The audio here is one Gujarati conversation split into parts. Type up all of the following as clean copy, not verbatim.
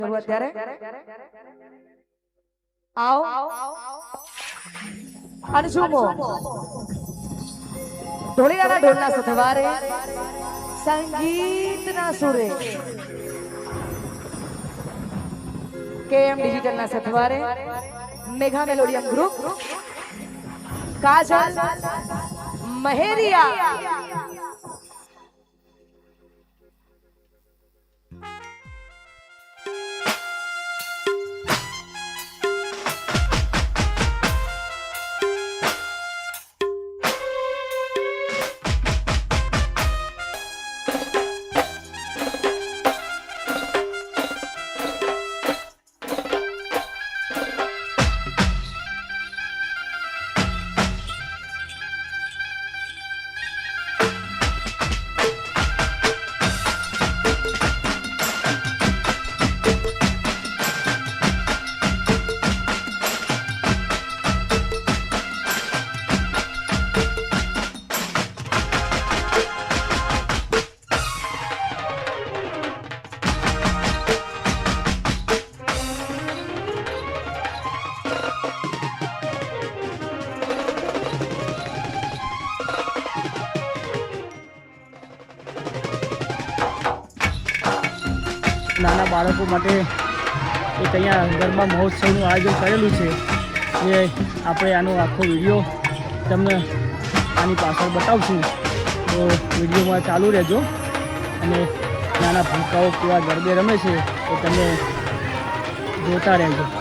અત્યારે આવો અને સુમો ઢોલિયાના ઢોલના સથવારે સંગીતના સુરે કેએમ ડિજિટલના સથવારે મેઘા મેલોડિયમ ગ્રુપ કાજલ મહેરિયા નાના બાળકો માટે એક અહીંયા ગરબા મહોત્સવનું આયોજન કરેલું છે જે આપણે આનો આખો વિડીયો તમને આની પાછળ બતાવશું તો વિડીયોમાં ચાલુ રહેજો અને નાના ભૂલકાઓ કેવા ગરબે રમે છે તો તમે જોતા રહેજો.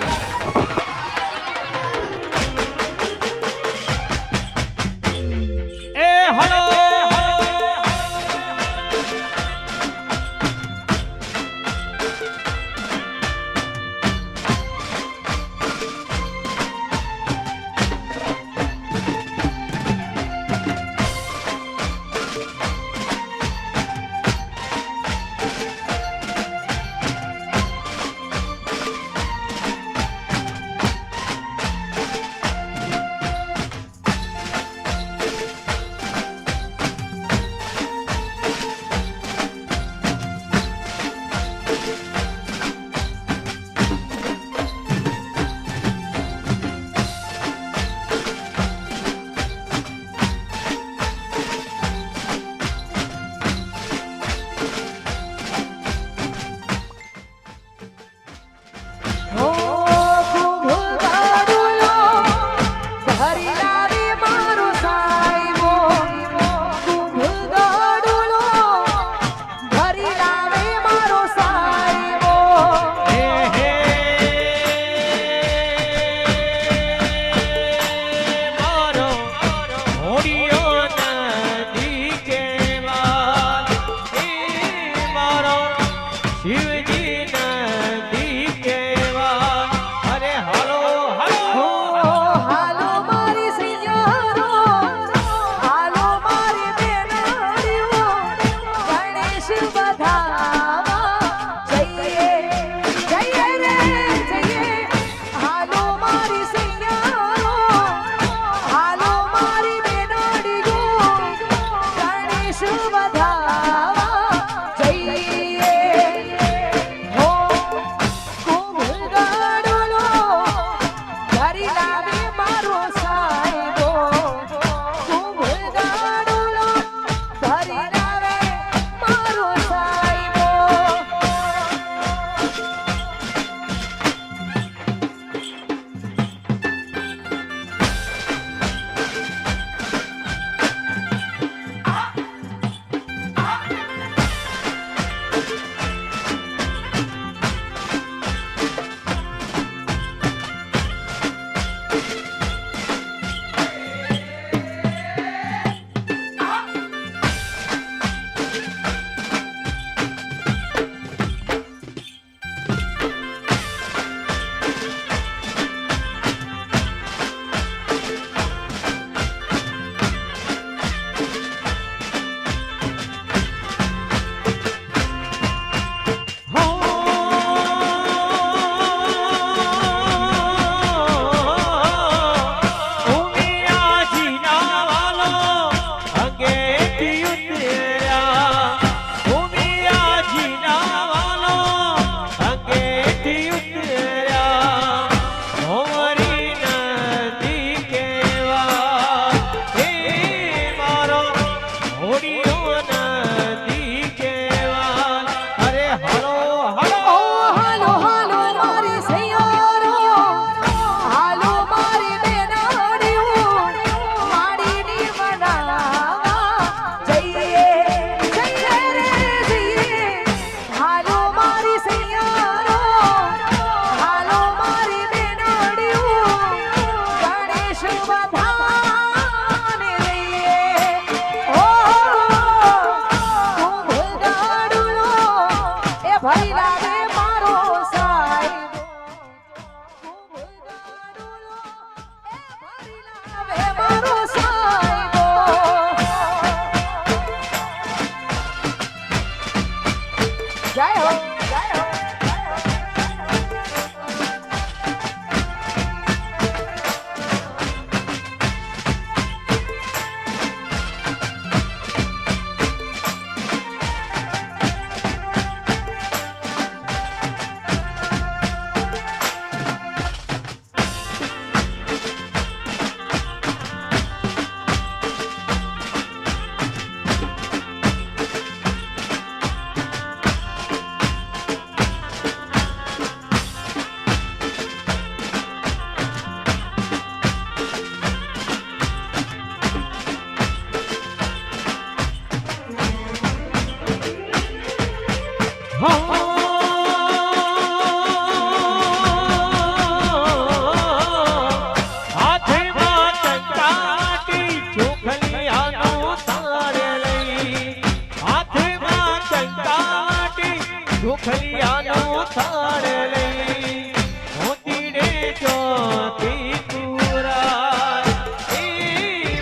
થાળ લઈ મોતીડે ચોથી પુરાય એ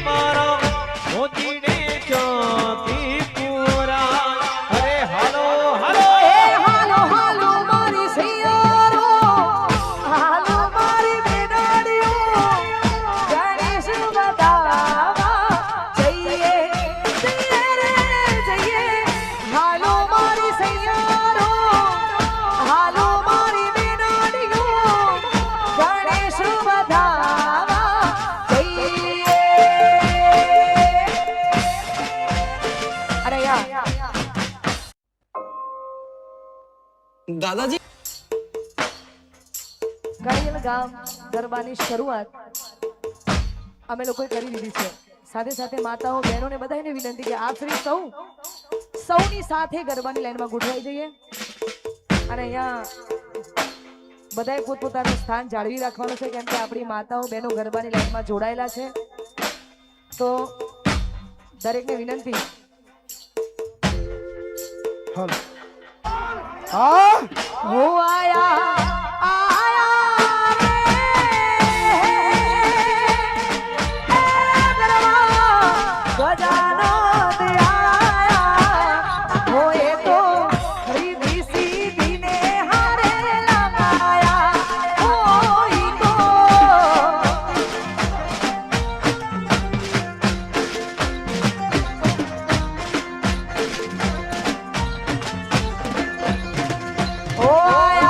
મારો મોતીડે ચોથી પુરાય અરે હાલો હાલો એ હાલો હાલો મારી સૈયારો હાલો મારી બેનાડીઓ ગણેશ બતાવા જઈએ જઈએ રે જઈએ હાલો મારી સૈયારો હાલો મારી બેનાડીઓ ગણેશ બતાવા જઈએ અરે યાર દાદાજી કળિયલ ગામ ગરબાની શરૂઆત અમે લોકોએ કરી દીધી છે. સાથે સાથે માતાઓ બહેનોને બધાને વિનંતી કે આપ શ્રી સૌની સાથે ગરબાની લાઈનમાં ગોઠવાઈ જઈએ અને અહીંયા બધાએ પોતપોતાનું સ્થાન જાળવી રાખવાનું છે કેમ કે આપણી માતાઓ બહેનો ગરબાની લાઈનમાં જોડાયેલા છે. તો દરેકને વિનંતી હો આયા આયા રે ગરબા ગજાનો દે આયા હો એ તો રીધી સીધીને હારે લગાયા હો ઈ તો ઓ આયા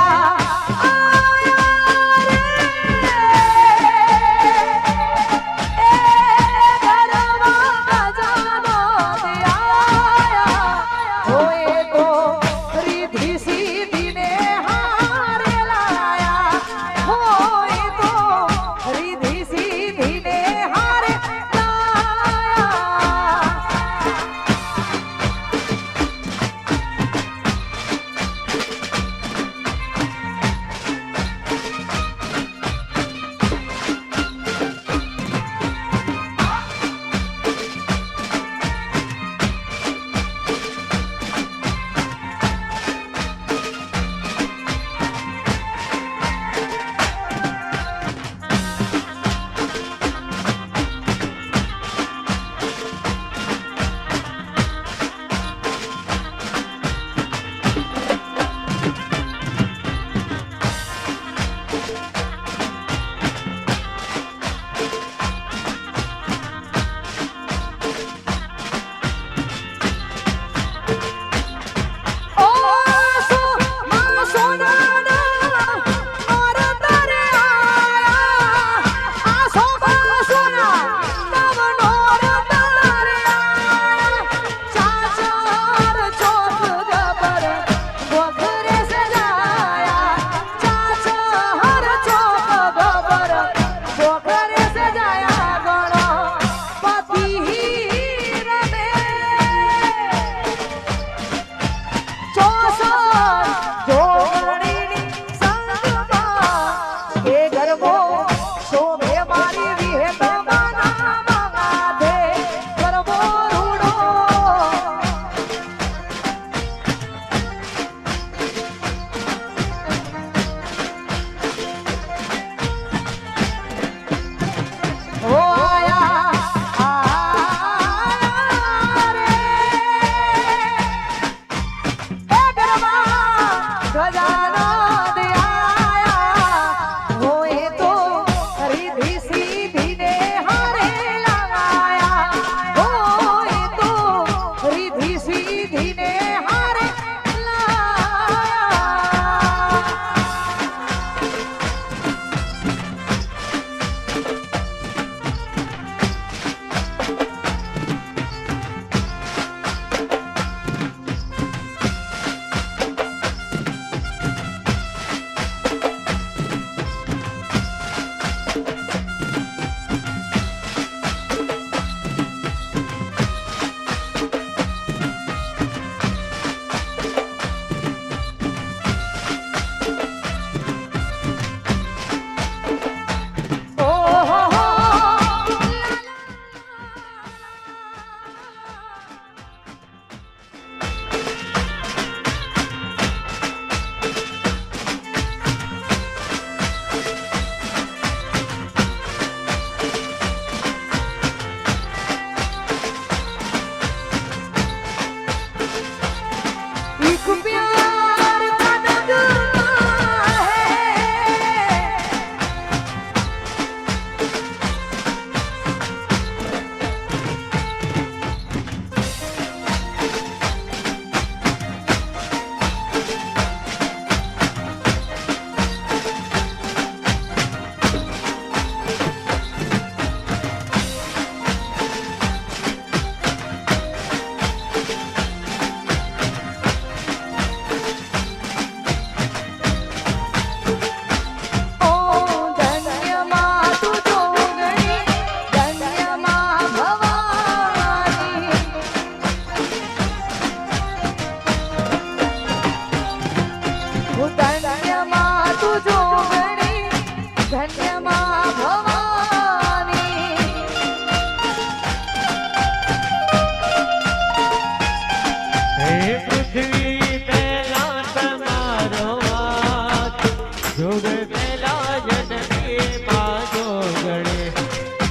જોગ પહેલા જન્મી માં જોગણે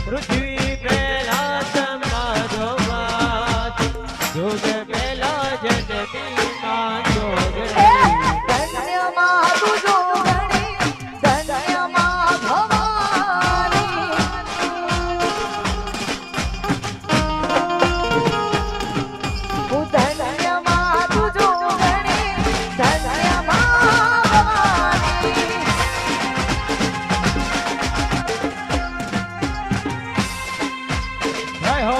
પૃથ્વી પહેલા તમારો વાત જોગ પહેલા જન્મી માં જોગણે ધન્યમાં તું જોગણી, ધન્યમાં ભવાની. હું ધન્યમાં તું જોગણી, ધન્યમાં ભવાની. જય હો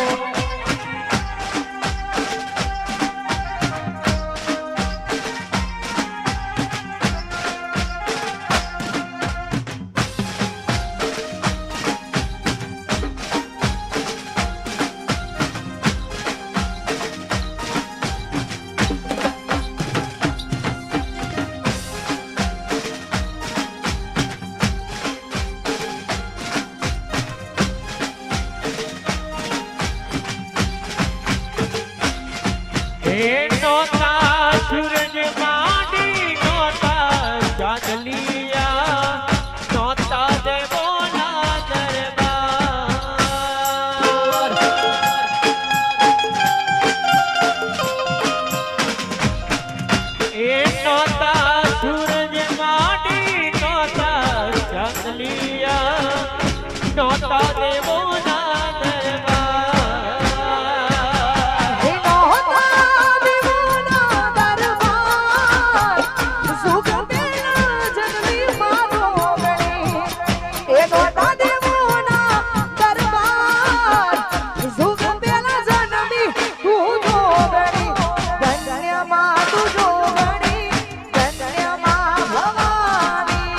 એ નોતા સૂરજ માંડી નોતા ચાંદલિયા નોતા દેવોના દરબાર એ નોતા સૂરજ માંડી નોતા ચાંદલિયા નોતા દેવોના દરબાર હે નહોતા દેવોના દરબાર, સુખ પેલા જન્મી માં જોગણી. હે નહોતા દેવોના દરબાર, સુખ પેલા જન્મી તું જોગણી. ધન્યમાં તું જોગણી, ધન્યમાં ભવાની.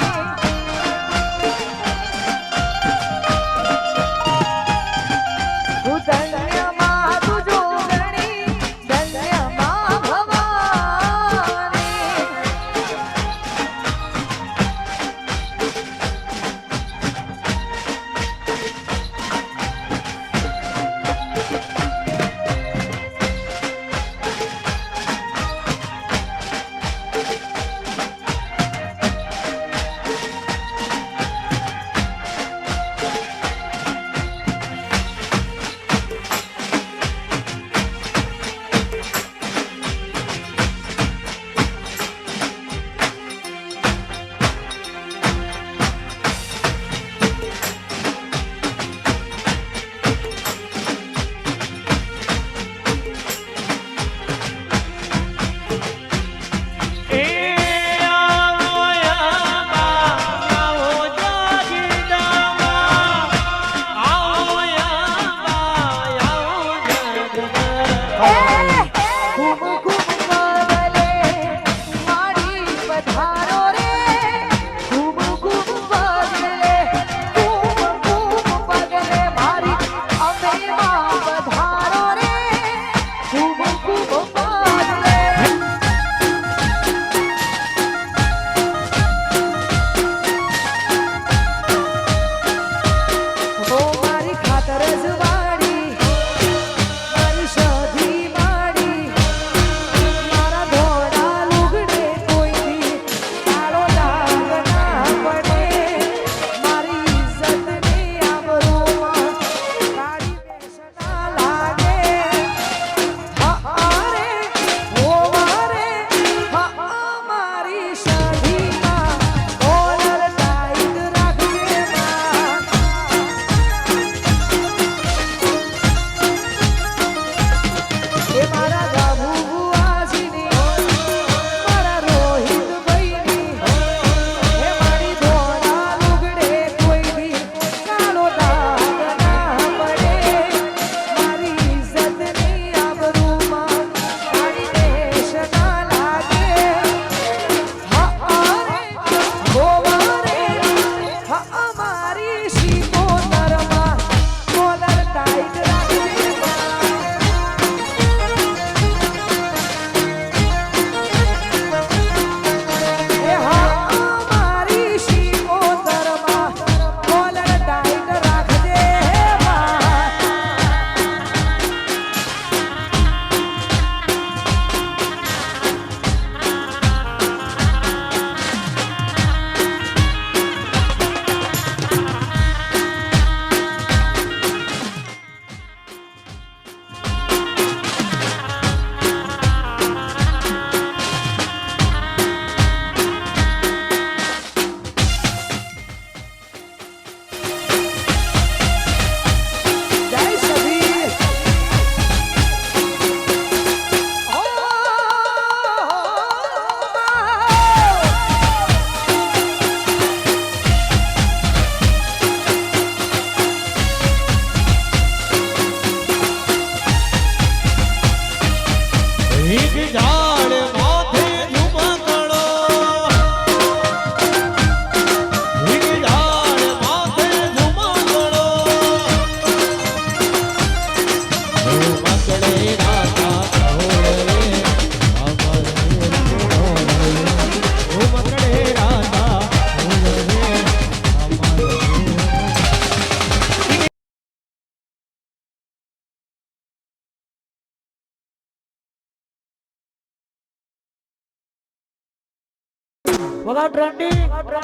વગાડો ટ્રેન્ડી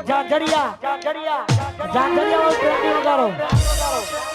ઝાંઝરિયા ઝાંઝરિયા વાળો ટ્રેન્ડી વગાડો